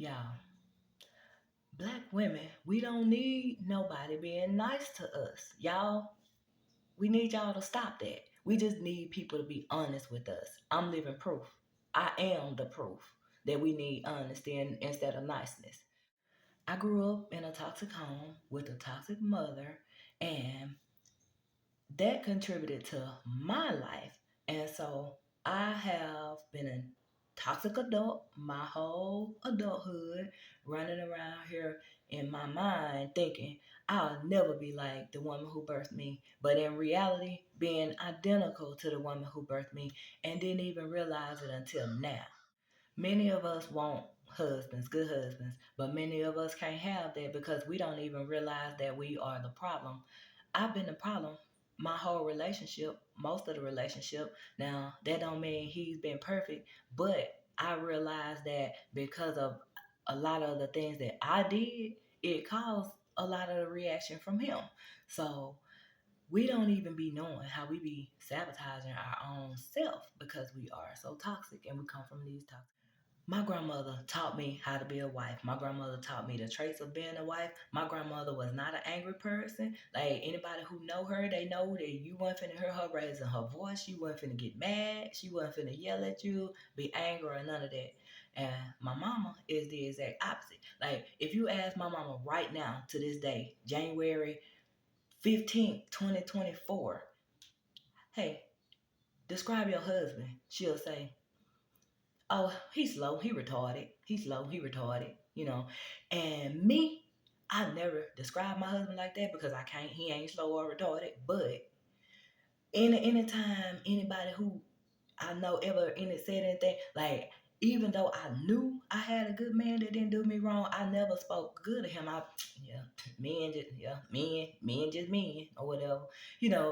Y'all, black women, we don't need nobody being nice to us. Y'all, we need y'all to stop that. We just need people to be honest with us. I'm living proof. I am the proof that we need honesty instead of niceness. I grew up in a toxic home with a toxic mother, and that contributed to my life. And so I have been a toxic adult my whole adulthood, running around here in my mind thinking I'll never be like the woman who birthed me, but in reality, being identical to the woman who birthed me and didn't even realize it until now. Many of us want husbands, good husbands, but many of us can't have that because we don't even realize that we are the problem. I've been the problem my whole relationship, most of the relationship. Now, that don't mean he's been perfect, but I realized that because of a lot of the things that I did, it caused a lot of the reaction from him. So we don't even be knowing how we be sabotaging our own self because we are so toxic and we come from these toxic. My grandmother taught me how to be a wife. My grandmother taught me the traits of being a wife. My grandmother was not an angry person. Like anybody who know her, they know that you wasn't finna hear her raising her voice. She wasn't finna get mad. She wasn't finna yell at you, be angry or none of that. And my mama is the exact opposite. Like if you ask my mama right now to this day, January 15th, 2024, hey, describe your husband. She'll say, oh, he's slow, he retarded. He's slow, he retarded, you know. And me, I never describe my husband like that because I can't, he ain't slow or retarded. But anytime anybody who I know ever said anything, like even though I knew I had a good man that didn't do me wrong, I never spoke good of him. Yeah, men just men or whatever.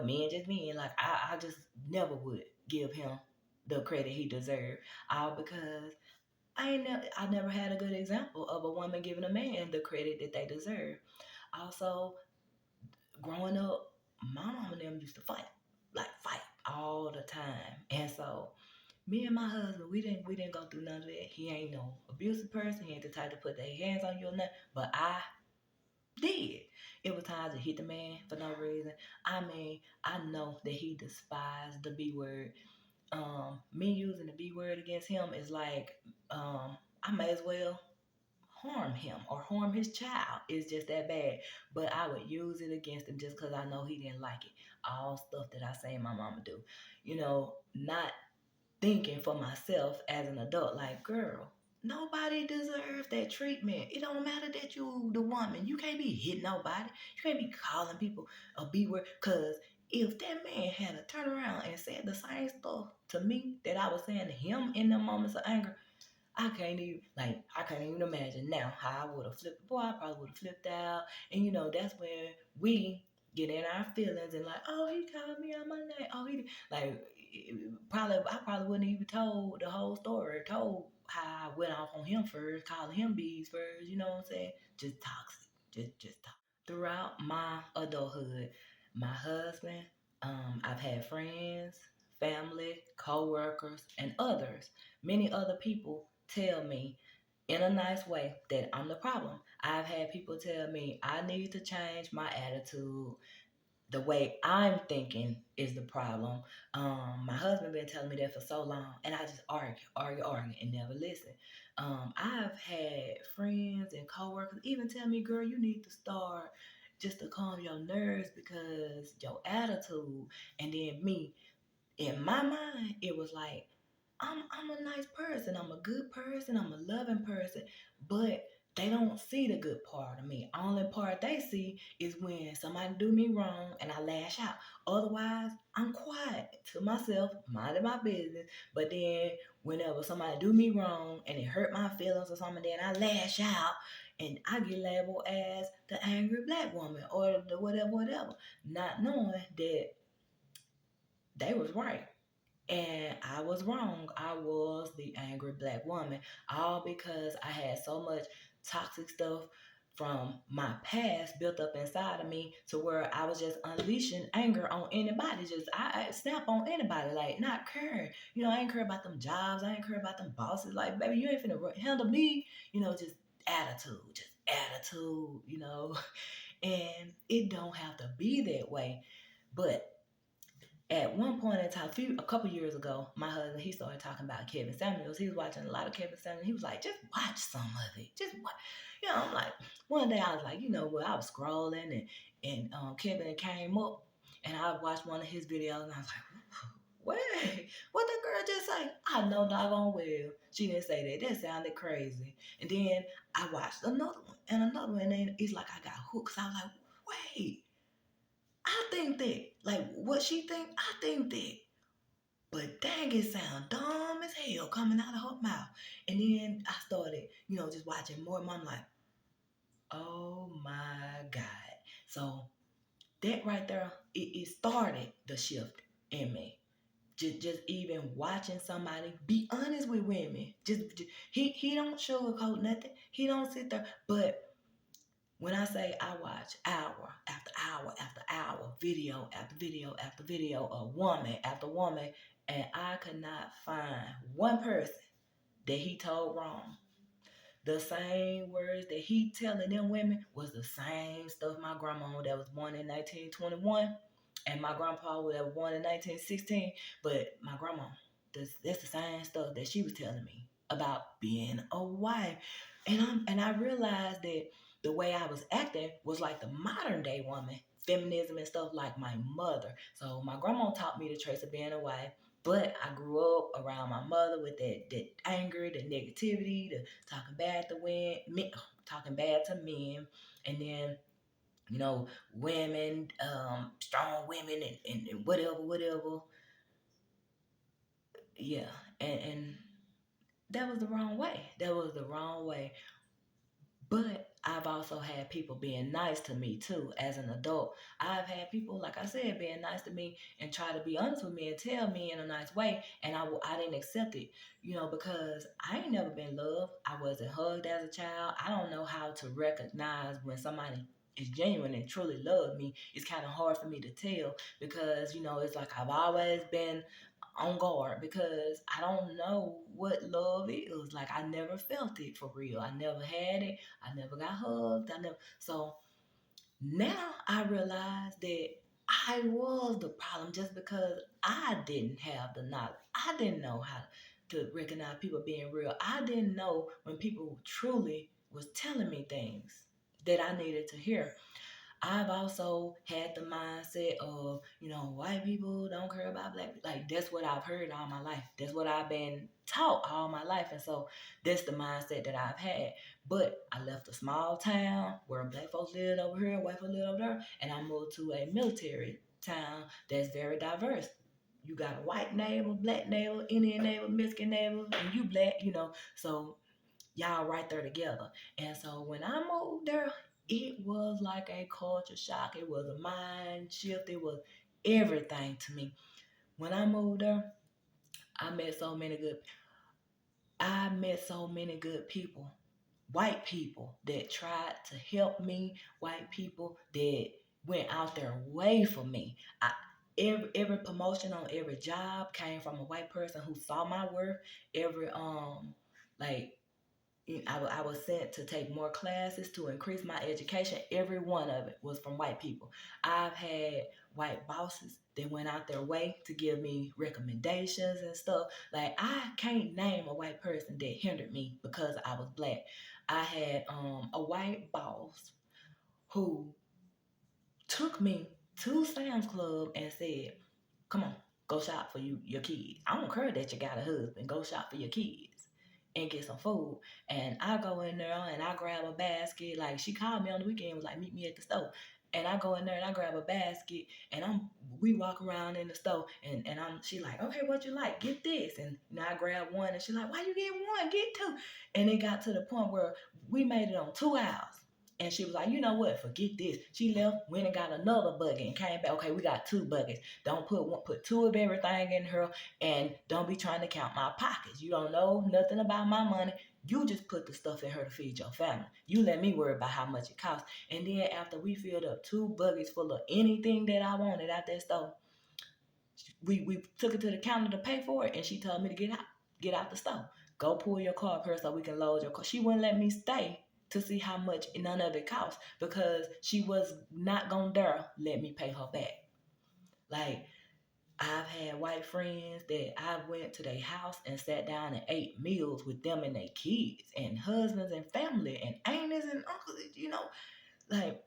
Men just men. Like I just never would give him the credit he deserved. All because I never had a good example of a woman giving a man the credit that they deserve. Also, growing up, my mom and them used to fight, like fight all the time. And so me and my husband, we didn't go through none of that. He ain't no abusive person. He ain't the type to put their hands on you or nothing. But I did. It was times to hit the man for no reason. I mean, I know that he despised the B word. Me using the B word against him is like I may as well harm him or harm his child. It's just that bad. But I would use it against him just because I know he didn't like it. All stuff that I say my mama do. Not thinking for myself as an adult, like, girl, nobody deserves that treatment. It don't matter that you the woman. You can't be hitting nobody. You can't be calling people a B word. Cause if that man had to turn around and said the same stuff to me that I was saying to him in the moments of anger, I can't even imagine now how I would have flipped. Boy, I probably would have flipped out. And that's when we get in our feelings and like, oh, he called me out my name. Oh, he like I probably wouldn't even told the whole story. Told how I went off on him first, calling him bees first. You know what I'm saying? Just toxic. Just toxic. Throughout my adulthood, my husband, I've had friends, family, co-workers, and others, many other people tell me in a nice way that I'm the problem. I've had people tell me I need to change my attitude. The way I'm thinking is the problem. My husband been telling me that for so long, and I just argue, and never listen. I've had friends and coworkers even tell me, "Girl, you need to start just to calm your nerves because your attitude." And then me, in my mind, it was like, I'm a nice person. I'm a good person. I'm a loving person. But they don't see the good part of me. Only part they see is when somebody do me wrong and I lash out. Otherwise, I'm quiet to myself, minding my business. But then whenever somebody do me wrong and it hurt my feelings or something, then I lash out and I get labeled as the angry black woman or the whatever, not knowing that they was right. And I was wrong. I was the angry black woman, all because I had so much toxic stuff from my past built up inside of me to where I was just unleashing anger on anybody. Just I snap on anybody, like not caring. I ain't care about them jobs. I ain't care about them bosses. Like, baby, you ain't finna handle me. Just attitude. And it don't have to be that way. But at one point in time, a couple years ago, my husband, he started talking about Kevin Samuels. He was watching a lot of Kevin Samuels. He was like, just watch some of it. Just watch. I'm like, one day I was like, I was scrolling and Kevin came up and I watched one of his videos and I was like, wait, what that girl just say? I know doggone well she didn't say that. That sounded crazy. And then I watched another one and another one, and it's like I got hooked. So I was like, wait, I think that. Like, what she think, I think that. But dang, it sound dumb as hell coming out of her mouth. And then I started, just watching more and more. I'm like, oh my God. So that right there, it started the shift in me. Just even watching somebody be honest with women. Just he don't sugarcoat nothing. He don't sit there. But when I say I watch hour after hour after hour, video after video after video of woman after woman, and I could not find one person that he told wrong. The same words that he telling them women was the same stuff my grandma that was born in 1921 and my grandpa that was born in 1916. But my grandma, that's the same stuff that she was telling me about being a wife. And I realized that the way I was acting was like the modern day woman, feminism and stuff like my mother. So my grandma taught me the traits of being a wife. But I grew up around my mother with that anger, the negativity, the talking bad to men, talking bad to men, and then women, strong women, and whatever. Yeah, and that was the wrong way. That was the wrong way. But I've also had people being nice to me too as an adult. I've had people, like I said, being nice to me and try to be honest with me and tell me in a nice way. And I didn't accept it, because I ain't never been loved. I wasn't hugged as a child. I don't know how to recognize when somebody is genuine and truly loved me. It's kind of hard for me to tell because, it's like I've always been on guard because I don't know what love is. Like I never felt it for real. I never had it. I never got hugged. So now I realize that I was the problem just because I didn't have the knowledge. I didn't know how to recognize people being real. I didn't know when people truly was telling me things that I needed to hear. I've also had the mindset of, white people don't care about black people. Like, that's what I've heard all my life. That's what I've been taught all my life. And so that's the mindset that I've had. But I left a small town where black folks lived over here, white folks lived over there, and I moved to a military town that's very diverse. You got a white neighbor, black neighbor, Indian neighbor, Mexican neighbor, and you black, so y'all right there together. And so when I moved there, it was like a culture shock. It was a mind shift. It was everything to me. When I moved there, I met so many good people, white people that tried to help me, white people that went out their way for me. Every promotion on every job came from a white person who saw my worth. Every like I was sent to take more classes to increase my education. Every one of it was from white people. I've had white bosses that went out their way to give me recommendations and stuff. Like I can't name a white person that hindered me because I was black. I had a white boss who took me to Sam's Club and said, "Come on, go shop for your kids. I don't care that you got a husband. Go shop for your kids and get some food." And I go in there and I grab a basket. Like she called me on the weekend, was like, "Meet me at the store." And I go in there and I grab a basket and we walk around in the store and she like, "Okay, what you like? Get this." And I grab one and she like, "Why you get one? Get two." And it got to the point where we made it on 2 hours. And she was like, you know what? Forget this. She left, went and got another bucket and came back. Okay, we got 2 buckets. Don't put 2 of everything in her, and don't be trying to count my pockets. You don't know nothing about my money. You just put the stuff in her to feed your family. You let me worry about how much it costs. And then after we filled up 2 buckets full of anything that I wanted out that store, we took it to the counter to pay for it, and she told me to get out the store. Go pull your car up here so we can load your car. She wouldn't let me stay to see how much none of it cost because she was not gonna dare let me pay her back. Like, I've had white friends that I went to their house and sat down and ate meals with them and their kids and husbands and family and aunties and uncles, like,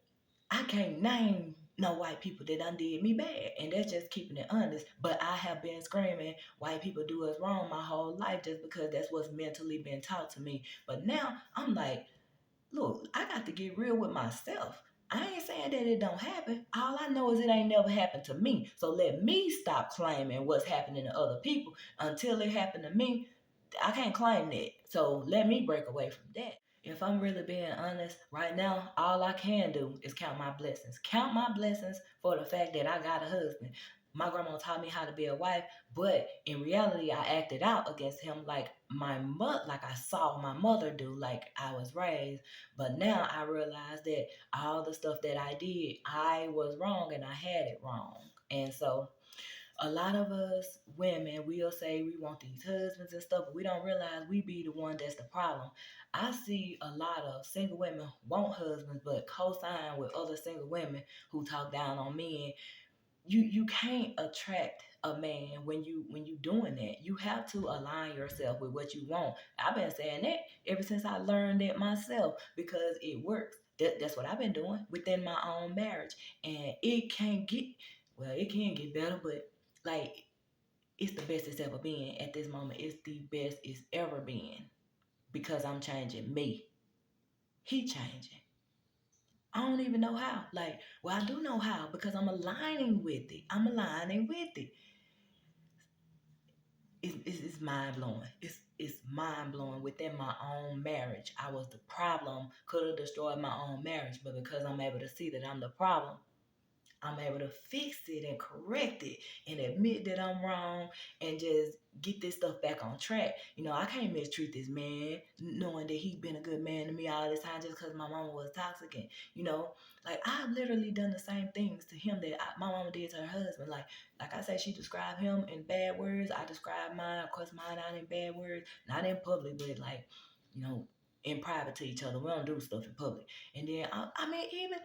I can't name no white people that done did me bad, and that's just keeping it honest. But I have been screaming white people do us wrong my whole life just because that's what's mentally been taught to me. But now I'm like, look, I got to get real with myself. I ain't saying that it don't happen. All I know is it ain't never happened to me. So let me stop claiming what's happening to other people until it happened to me. I can't claim that. So let me break away from that. If I'm really being honest, right now, all I can do is count my blessings. Count my blessings for the fact that I got a husband. My grandma taught me how to be a wife, but in reality, I acted out against him like like I saw my mother do, like I was raised. But now I realize that all the stuff that I did, I was wrong and I had it wrong. And so a lot of us women will say we want these husbands and stuff, but we don't realize we be the one that's the problem. I see a lot of single women want husbands, but co-sign with other single women who talk down on men. You can't attract a man when you doing that. You have to align yourself with what you want. I've been saying that ever since I learned that myself because it works. That's what I've been doing within my own marriage, and it can get better, but like it's the best it's ever been at this moment. It's the best it's ever been because I'm changing me. He changing. I don't even know how. Like, well, I do know how because I'm aligning with it. I'm aligning with it. It's mind blowing. It's mind blowing within my own marriage. I was the problem, could have destroyed my own marriage, but because I'm able to see that I'm the problem, I'm able to fix it and correct it and admit that I'm wrong and just get this stuff back on track. I can't mistreat this man knowing that he's been a good man to me all this time just because my mama was toxic. And, like I've literally done the same things to him that my mama did to her husband. Like I said, she described him in bad words. I described mine, of course, mine not in bad words, not in public, but like, you know, in private to each other. We don't do stuff in public. And then, I mean, even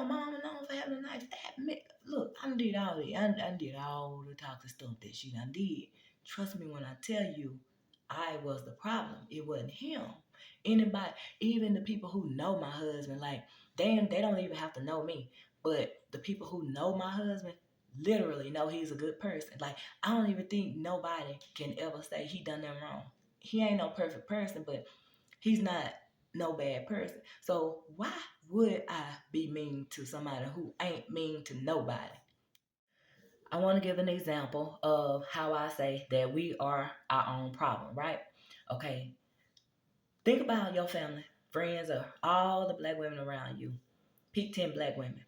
mama known for having a nice dad. Look, I done did all the, I did all the toxic stuff that she done did. Trust me when I tell you, I was the problem. It wasn't him. Anybody, even the people who know my husband, like they don't even have to know me. But the people who know my husband literally know he's a good person. Like I don't even think nobody can ever say he done them wrong. He ain't no perfect person, but he's not no bad person. So why would I be mean to somebody who ain't mean to nobody? I want to give an example of how I say that we are our own problem, right? Okay, think about your family, friends, or all the black women around you. Pick 10 black women.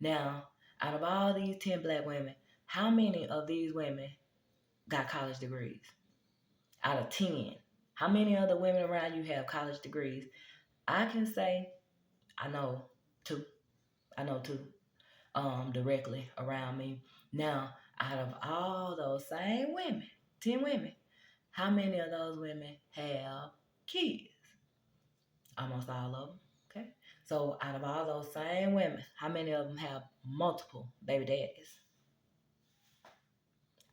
Now, out of all these 10 black women, how many of these women got college degrees? Out of 10, how many other women around you have college degrees? I can say I know two. I know two directly around me. Now, out of all those same women, 10 women, how many of those women have kids? Almost all of them. Okay. So, out of all those same women, how many of them have multiple baby daddies?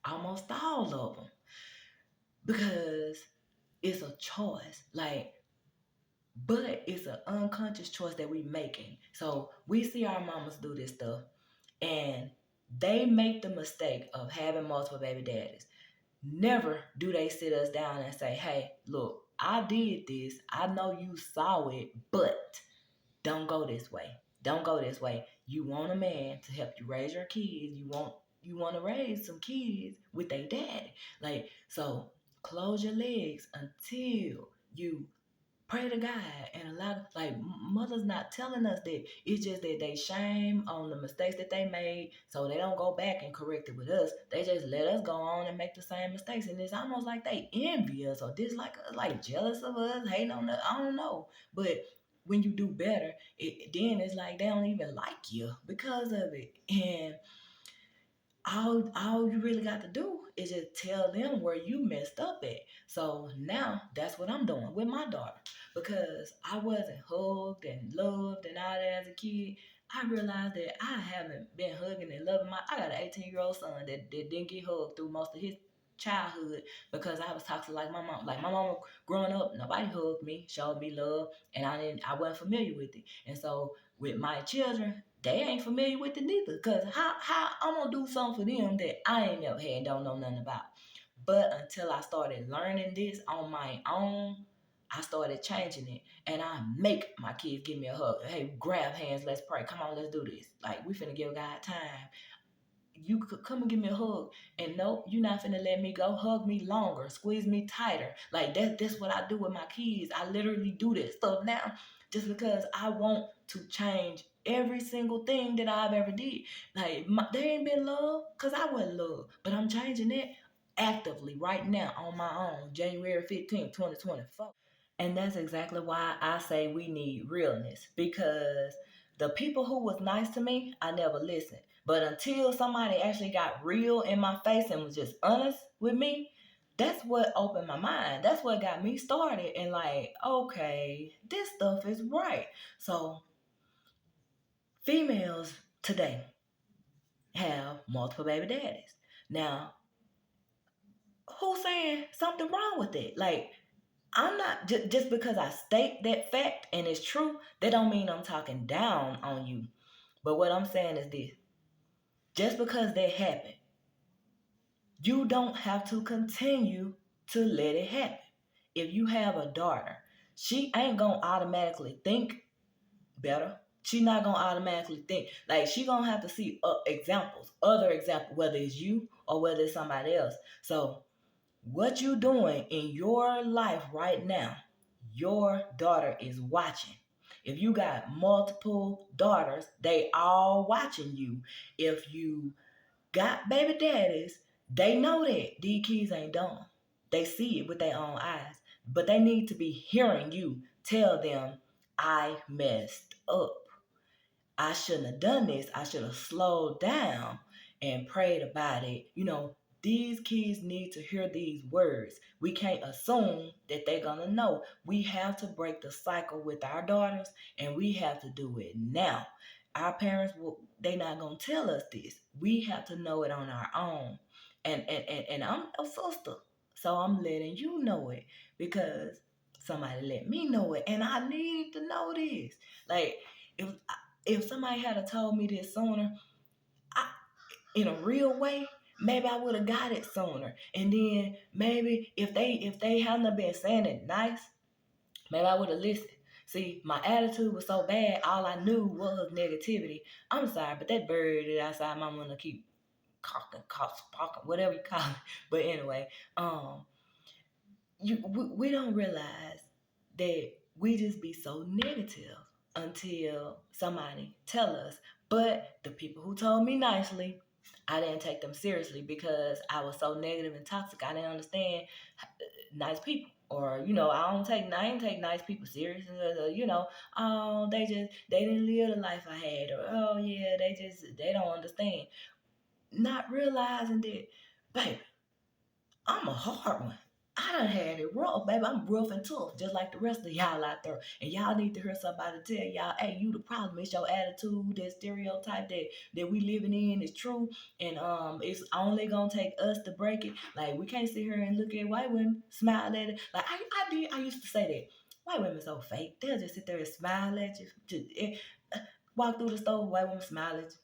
Almost all of them. Because it's a choice. But it's an unconscious choice that we making. So we see our mamas do this stuff and they make the mistake of having multiple baby daddies. Never do they sit us down and say, hey, look, I did this. I know you saw it, but don't go this way. Don't go this way. You want a man to help you raise your kids. You want to raise some kids with their daddy. So close your legs until you pray to God. And a lot of like mothers not telling us that. It's just that they shame on the mistakes that they made, so they don't go back and correct it with us. They just let us go on and make the same mistakes, and it's almost like they envy us or dislike us, like jealous of us, hating on us. I don't know, but when you do better, then it's like they don't even like you because of it. And all you really got to do is just tell them where you messed up at. So now that's what I'm doing with my daughter, because I wasn't hugged and loved and all that as a kid. I realized that I haven't been hugging and loving I got an 18-year-old son that didn't get hugged through most of his childhood because I was toxic like my mom. Like my mom growing up, nobody hugged me, showed me love, and I wasn't familiar with it. And so with my children, they ain't familiar with it neither. Cause how I'm gonna do something for them that I ain't never had and don't know nothing about. But until I started learning this on my own, I started changing it. And I make my kids give me a hug. Hey, grab hands, let's pray. Come on, let's do this. Like we finna give God time. You could come and give me a hug. And nope, you're not finna let me go. Hug me longer, squeeze me tighter. Like that's what I do with my kids. I literally do this stuff now just because I want to change every single thing that I've ever did. Like there ain't been love because I wasn't love, but I'm changing it actively right now on my own, January 15th, 2024. And that's exactly why I say we need realness, because the people who was nice to me, I never listened. But until somebody actually got real in my face and was just honest with me, that's what opened my mind. That's what got me started and like, okay, this stuff is right. So females today have multiple baby daddies. Now, who's saying something wrong with it? Like, I'm not just because I state that fact and it's true, that don't mean I'm talking down on you. But what I'm saying is this: just because that happened, you don't have to continue to let it happen. If you have a daughter, she ain't gonna automatically think better. She not gonna automatically think like she gonna have to see examples, other examples, whether it's you or whether it's somebody else. So what you doing in your life right now, your daughter is watching. If you got multiple daughters, they all watching you. If you got baby daddies, they know that these kids ain't dumb. They see it with their own eyes. But they need to be hearing you tell them, I messed up. I shouldn't have done this. I should have slowed down and prayed about it. These kids need to hear these words. We can't assume that they're going to know. We have to break the cycle with our daughters, and we have to do it now. Our parents, they're not going to tell us this. We have to know it on our own. And I'm a sister, so I'm letting you know it because somebody let me know it, and I need to know this. Like, if somebody had told me this sooner, in a real way, maybe I would have got it sooner. And then maybe if they hadn't been saying it nice, maybe I would have listened. See, my attitude was so bad, all I knew was negativity. I'm sorry, but that bird outside my window keep talking, whatever you call it. But anyway, we don't realize that we just be so negative until somebody tell us. But the people who told me nicely, I didn't take them seriously because I was so negative and toxic. I didn't understand nice people. Or, I ain't take nice people serious. Oh, they didn't live the life I had. Or, oh yeah, they don't understand. Not realizing that, baby, I'm a hard one. I done had it rough, baby. I'm rough and tough, just like the rest of y'all out there. And y'all need to hear somebody tell y'all, hey, you the problem. It's your attitude, that stereotype that we living in is true. And it's only gonna take us to break it. Like, we can't sit here and look at white women, smile at it. Like I used to say that. White women so fake. They'll just sit there and smile at you. Walk through the store, white women smile at you.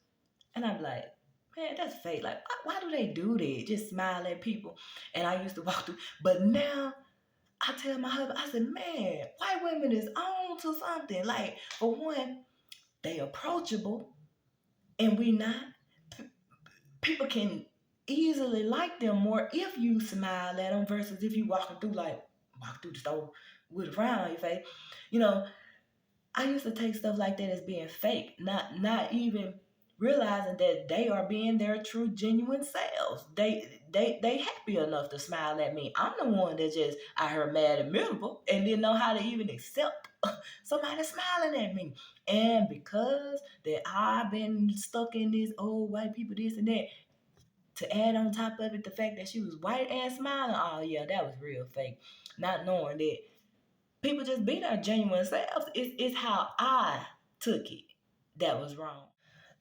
And I'm like, man, that's fake. Like, why do they do that? Just smile at people. And I used to walk through. But now I tell my husband, I said, man, white women is on to something. Like, for one, they approachable and we not. People can easily like them more if you smile at them versus if you walking through like, walk through the store with a frown on your face. You know, I used to take stuff like that as being fake, not even realizing that they are being their true genuine selves. They happy enough to smile at me. I'm the one that just I heard mad and miserable and didn't know how to even accept somebody smiling at me. And because that I've been stuck in this old white people this and that, to add on top of it the fact that she was white and smiling, oh yeah, that was real fake. Not knowing that people just be their genuine selves. It's how I took it that was wrong.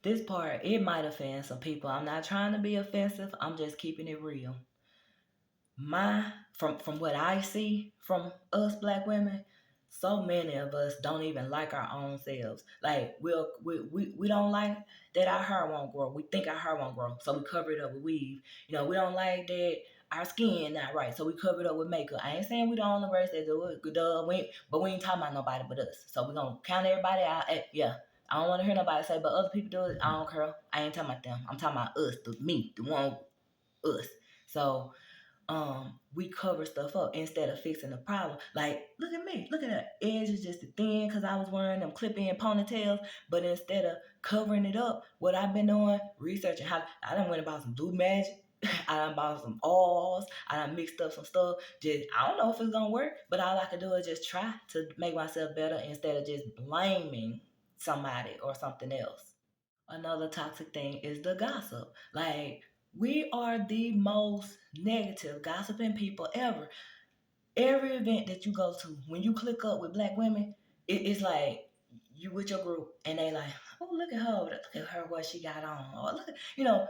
This part, it might offend some people. I'm not trying to be offensive. I'm just keeping it real. My from what I see from us black women, so many of us don't even like our own selves. Like we don't like that our hair won't grow. We think our hair won't grow, so we cover it up with weave. We don't like that our skin not right, so we cover it up with makeup. I ain't saying we the only race that do it, but we ain't talking about nobody but us. So we gonna count everybody out. Yeah, I don't want to hear nobody say, but other people do it. I don't care. I ain't talking about them. I'm talking about us, the one us. So we cover stuff up instead of fixing the problem. Like, look at me, look at that edge is just thin because I was wearing them clip-in ponytails. But instead of covering it up, what I've been doing, researching how I done went about some Blue Magic. I done bought some oils. I done mixed up some stuff. Just I don't know if it's gonna work, but all I can do is just try to make myself better instead of just blaming somebody or something else. Another toxic thing is the gossip. Like, we are the most negative gossiping people ever. Every event that you go to, when you click up with black women, it's like you with your group and they like, oh, look at her, what she got on. Or look,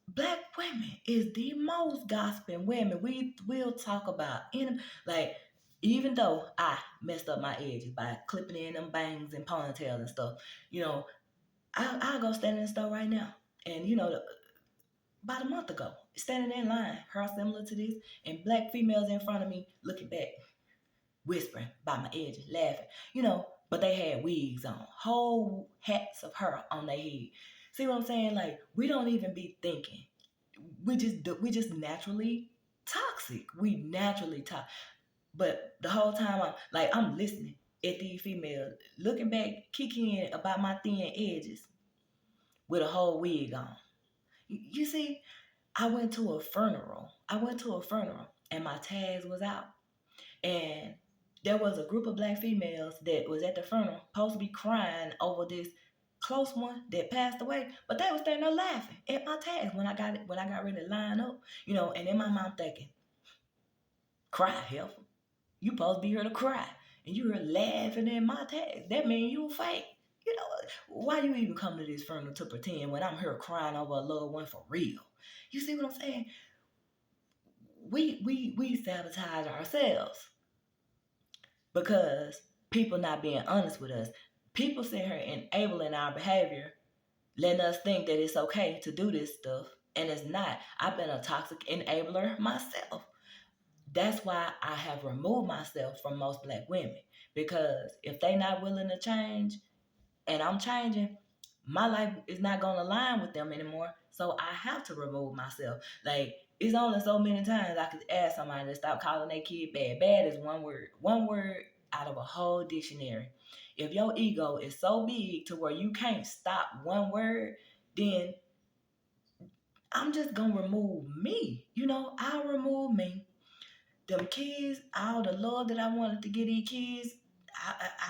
black women is the most gossiping women. We will talk about like, even though I messed up my edges by clipping in them bangs and ponytails and stuff, I'll go stand in the store right now. And about a month ago, standing in line, her similar to this, and black females in front of me looking back, whispering by my edges, laughing, but they had wigs on, whole hats of hair on their head. See what I'm saying? Like, we don't even be thinking. We just naturally toxic. We naturally toxic. But the whole time I'm listening at these females, looking back, kicking about my thin edges with a whole wig on. You see, I went to a funeral. And my tags was out. And there was a group of black females that was at the funeral, supposed to be crying over this close one that passed away, but they was standing there laughing at my tags when I got ready to line up, and in my mind thinking, cry, heifer. You supposed to be here to cry. And you were laughing at my tags. That means you fake. Why you even come to this funeral to pretend when I'm here crying over a loved one for real? You see what I'm saying? We sabotage ourselves because people not being honest with us. People sit here enabling our behavior, letting us think that it's okay to do this stuff, and it's not. I've been a toxic enabler myself. That's why I have removed myself from most black women, because if they not willing to change and I'm changing, my life is not going to align with them anymore. So I have to remove myself. Like, it's only so many times I could ask somebody to stop calling their kid bad. Bad is one word. One word out of a whole dictionary. If your ego is so big to where you can't stop one word, then I'm just going to remove me. I'll remove me. Them kids, all the love that I wanted to give these kids,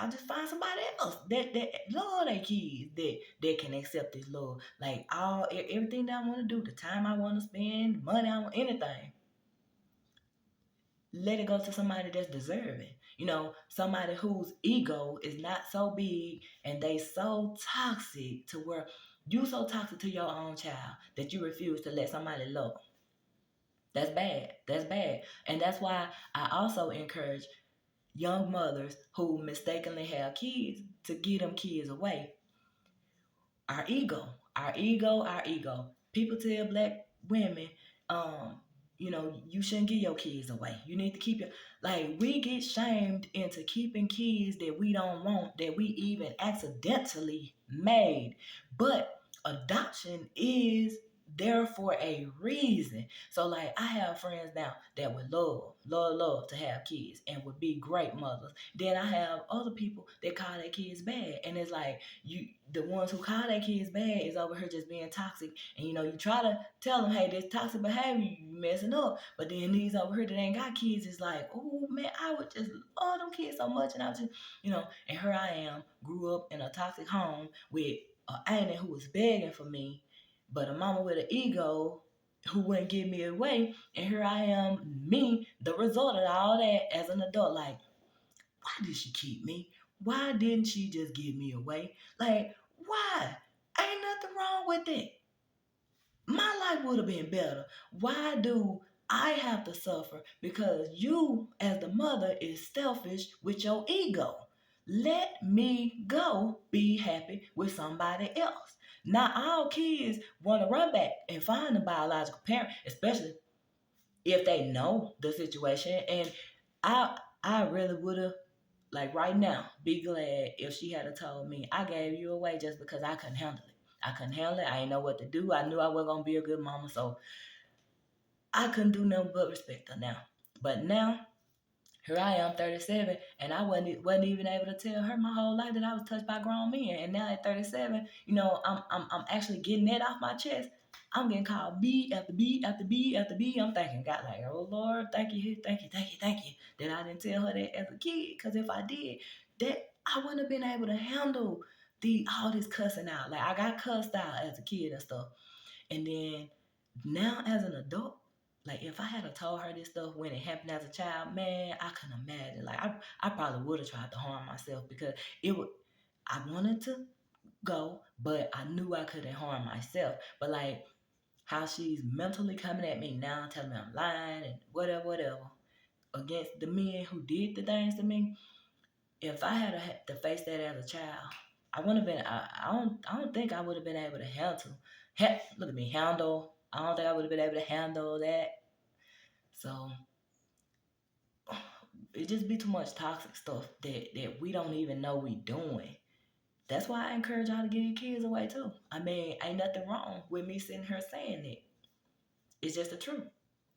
I'll just find somebody else that love their kids, that can accept this love. Like, everything that I want to do, the time I want to spend, money I want, anything. Let it go to somebody that's deserving. Somebody whose ego is not so big and they so toxic to where you so toxic to your own child that you refuse to let somebody love them. That's bad. That's bad. And that's why I also encourage young mothers who mistakenly have kids to give them kids away. Our ego. People tell black women, you shouldn't give your kids away. You need to keep your, like, we get shamed into keeping kids that we don't want, that we even accidentally made. But adoption is there for a reason. So like I have friends now that would love to have kids and would be great mothers. Then I have other people that call their kids bad. And it's like the ones who call their kids bad is over here just being toxic. And you try to tell them, hey, this toxic behavior, you messing up. But then these over here that ain't got kids is like, oh man, I would just love them kids so much. And I was just, and here I am, grew up in a toxic home with an auntie who was begging for me, but a mama with an ego who wouldn't give me away. And here I am, me, the result of all that as an adult. Like, why did she keep me? Why didn't she just give me away? Like, why? Ain't nothing wrong with it. My life would have been better. Why do I have to suffer? Because you, as the mother, is selfish with your ego. Let me go be happy with somebody else. Not all kids want to run back and find a biological parent, especially if they know the situation. And I really would have, like right now, be glad if she had told me, I gave you away just because I couldn't handle it. I couldn't handle it. I didn't know what to do. I knew I wasn't going to be a good mama, so I couldn't do nothing but respect her now. But now, here I am, 37, and I wasn't even able to tell her my whole life that I was touched by grown men. And now at 37, I'm actually getting that off my chest. I'm getting called B after B after B after B. I'm thinking, God, like, oh Lord, thank you, that I didn't tell her that as a kid. Because if I did, that I wouldn't have been able to handle all this cussing out. Like I got cussed out as a kid and stuff, and then now as an adult, like if I had told her this stuff when it happened as a child, man, I couldn't imagine. Like I probably would have tried to harm myself because it would. I wanted to go, but I knew I couldn't harm myself. But like how she's mentally coming at me now, telling me I'm lying and whatever, against the men who did the things to me. If I had to face that as a child, I wouldn't have been. I don't think I would have been able to handle. Look at me, handle. I don't think I would have been able to handle that. So it just be too much toxic stuff that we don't even know we doing. That's why I encourage y'all to give your kids away too. I mean, ain't nothing wrong with me sitting here saying it. It's just the truth.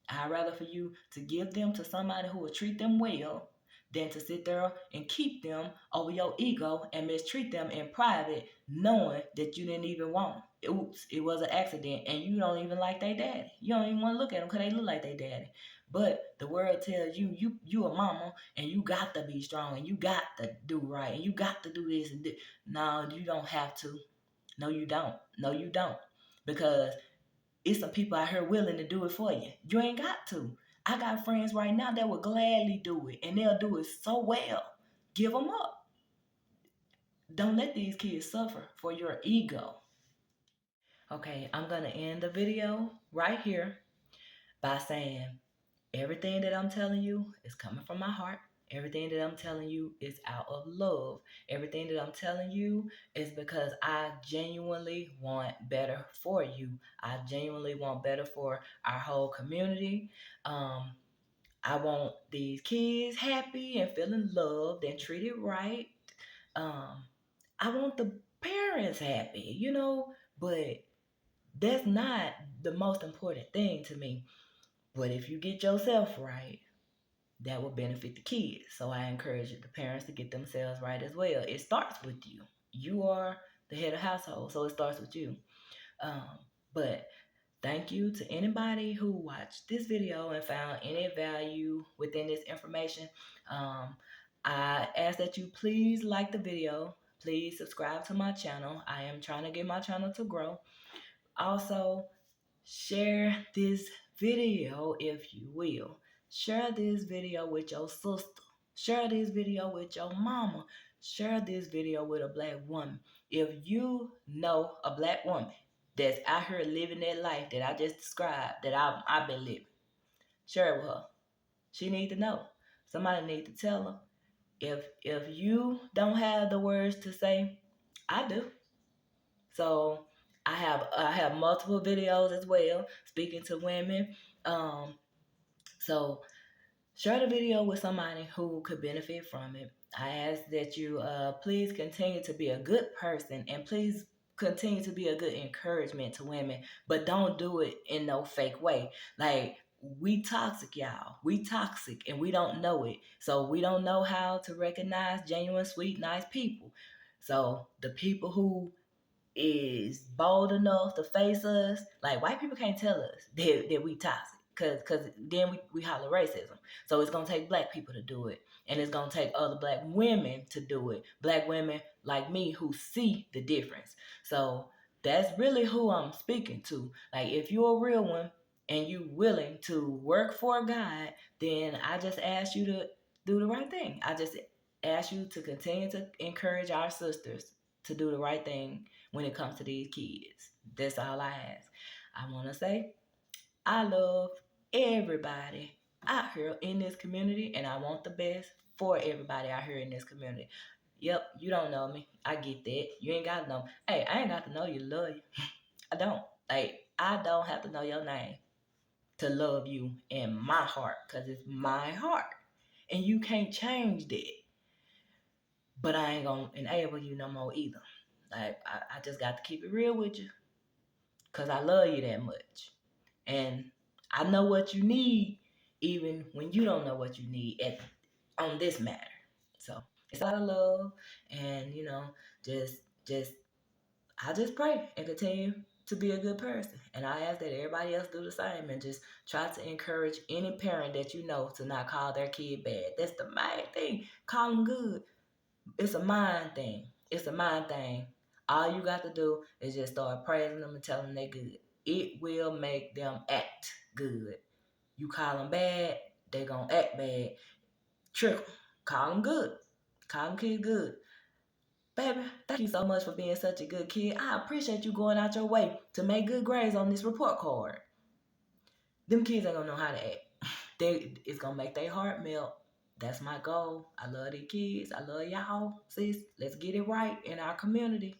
I'd rather for you to give them to somebody who will treat them well than to sit there and keep them over your ego and mistreat them in private, knowing that you didn't even want them. Oops, it was an accident, and you don't even like their daddy. You don't even want to look at them because they look like their daddy. But the world tells you a mama, and you got to be strong, and you got to do right, and you got to do this and this. No, you don't have to. No, you don't. No, you don't. Because it's some people out here willing to do it for you. You ain't got to. I got friends right now that would gladly do it, and they'll do it so well. Give them up. Don't let these kids suffer for your ego. Okay, I'm going to end the video right here by saying everything that I'm telling you is coming from my heart. Everything that I'm telling you is out of love. Everything that I'm telling you is because I genuinely want better for you. I genuinely want better for our whole community. I want these kids happy and feeling loved and treated right. I want the parents happy, but that's not the most important thing to me. But if you get yourself right, that will benefit the kids. So I encourage the parents to get themselves right as well. It starts with you. You are the head of household, so it starts with you. But thank you to anybody who watched this video and found any value within this information. I ask that you please like the video. Please subscribe to my channel. I am trying to get my channel to grow. Also, share this video if you will. Share this video with your sister. Share this video with your mama. Share this video with a black woman. If you know a black woman that's out here living that life that I just described, that I've been living, share it with her. She needs to know. Somebody needs to tell her. If you don't have the words to say, I do. So I have multiple videos as well speaking to women. So share the video with somebody who could benefit from it. I ask that you please continue to be a good person, and please continue to be a good encouragement to women, but don't do it in no fake way. Like, we toxic, y'all. We toxic and we don't know it. So we don't know how to recognize genuine, sweet, nice people. So the people who is bold enough to face us, like, white people can't tell us that we toxic. Cause then we holler racism. So it's gonna take black people to do it. And it's gonna take other black women to do it. Black women like me who see the difference. So that's really who I'm speaking to. Like, if you're a real one and you willing to work for God, then I just ask you to do the right thing. I just ask you to continue to encourage our sisters to do the right thing when it comes to these kids. That's all I ask. I want to say I love everybody out here in this community, and I want the best for everybody out here in this community. Yep, you don't know me. I get that. You ain't got to know. Hey, I ain't got to know you love you. I don't. Like, I don't have to know your name to love you in my heart, because it's my heart. And you can't change that. But I ain't going to enable you no more either. Like, I just got to keep it real with you, because I love you that much. And I know what you need, even when you don't know what you need on this matter. So it's a lot of love, and just just I just pray and continue to be a good person. And I ask that everybody else do the same, and just try to encourage any parent that you know to not call their kid bad. That's the main thing. Call them good. It's a mind thing. It's a mind thing. All you got to do is just start praising them and telling them they're good. It will make them act good. You call them bad, they gonna act bad. Trick them. Call them good. Call them kids good. Baby, thank you so much for being such a good kid. I appreciate you going out your way to make good grades on this report card. Them kids ain't gonna know how to act. It's gonna make their heart melt. That's my goal. I love these kids. I love y'all, sis. Let's get it right in our community.